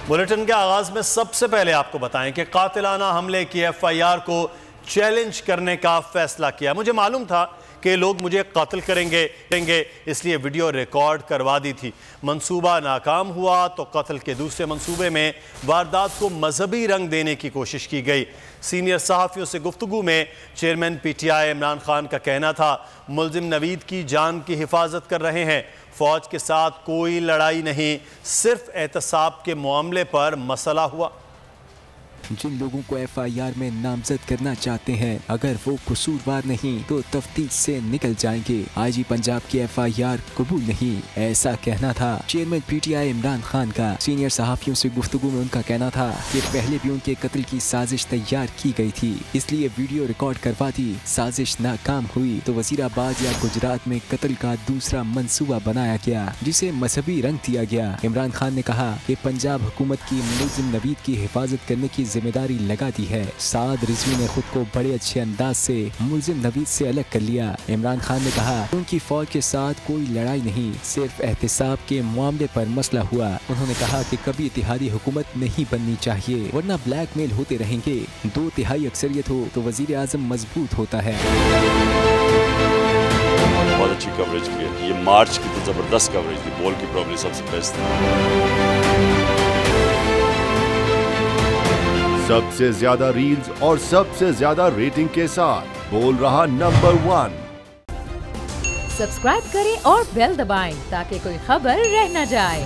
Bulletin के आगाज में सबसे पहले आपको बताएं कि कातिलाना हमले की एफआईआर को चैलेंज करने का फैसला किया। मुझे मालूम था कि लोग मुझे कत्ल करेंगे, इसलिए वीडियो रिकॉर्ड करवा दी थी। मंसूबा नाकाम हुआ तो कत्ल के दूसरे मंसूबे में वारदात को मजहबी रंग देने की कोशिश की गई। सीनियर सहाफ़ियों से गुफ्तगू में चेयरमैन पीटीआई इमरान खान का कहना था, मुल्जिम नवीद की जान की हिफाजत कर रहे हैं, फौज के साथ कोई लड़ाई नहीं, सिर्फ एहतसाब के मामले पर मसला हुआ। जिन लोगों को एफआईआर में नामजद करना चाहते हैं, अगर वो कसूरवार नहीं तो तफ्तीश से निकल जाएंगे। आईजी पंजाब की एफआईआर कबूल नहीं, ऐसा कहना था चेयरमैन पीटीआई इमरान खान का। सीनियर सहाफियों से गुफ्तगू में उनका कहना था कि पहले भी उनके कत्ल की साजिश तैयार की गई थी, इसलिए वीडियो रिकॉर्ड करवा दी। साजिश नाकाम हुई तो वजीराबाद या गुजरात में कत्ल का दूसरा मंसूबा बनाया गया, जिसे मजहबी रंग दिया गया। इमरान खान ने कहा कि पंजाब हुकूमत की मुल्जिम नवीद की हिफाजत करने की जिम्मेदारी लगा दी है। साद रिजवी ने खुद को बड़े अच्छे अंदाज से मुल्जिम नवीद से अलग कर लिया। इमरान खान ने कहा उनकी फौज के साथ कोई लड़ाई नहीं, सिर्फ एहतसाब के मामले पर मसला हुआ। उन्होंने कहा कि कभी इत्तेहादी हुकूमत नहीं बननी चाहिए, वरना ब्लैकमेल होते रहेंगे। 2/3 अक्सरियत हो तो वजीर आजम मजबूत होता है। बहुत अच्छी कवरेज की, ये मार्च की तो जबरदस्त कवरेज थी, बॉल की प्रॉब्लम सबसे बेस्ट थी। सबसे ज्यादा रील्स और सबसे ज्यादा रेटिंग के साथ बोल रहा नंबर 1। सब्सक्राइब करें और बेल दबाएं ताकि कोई खबर रह न जाए।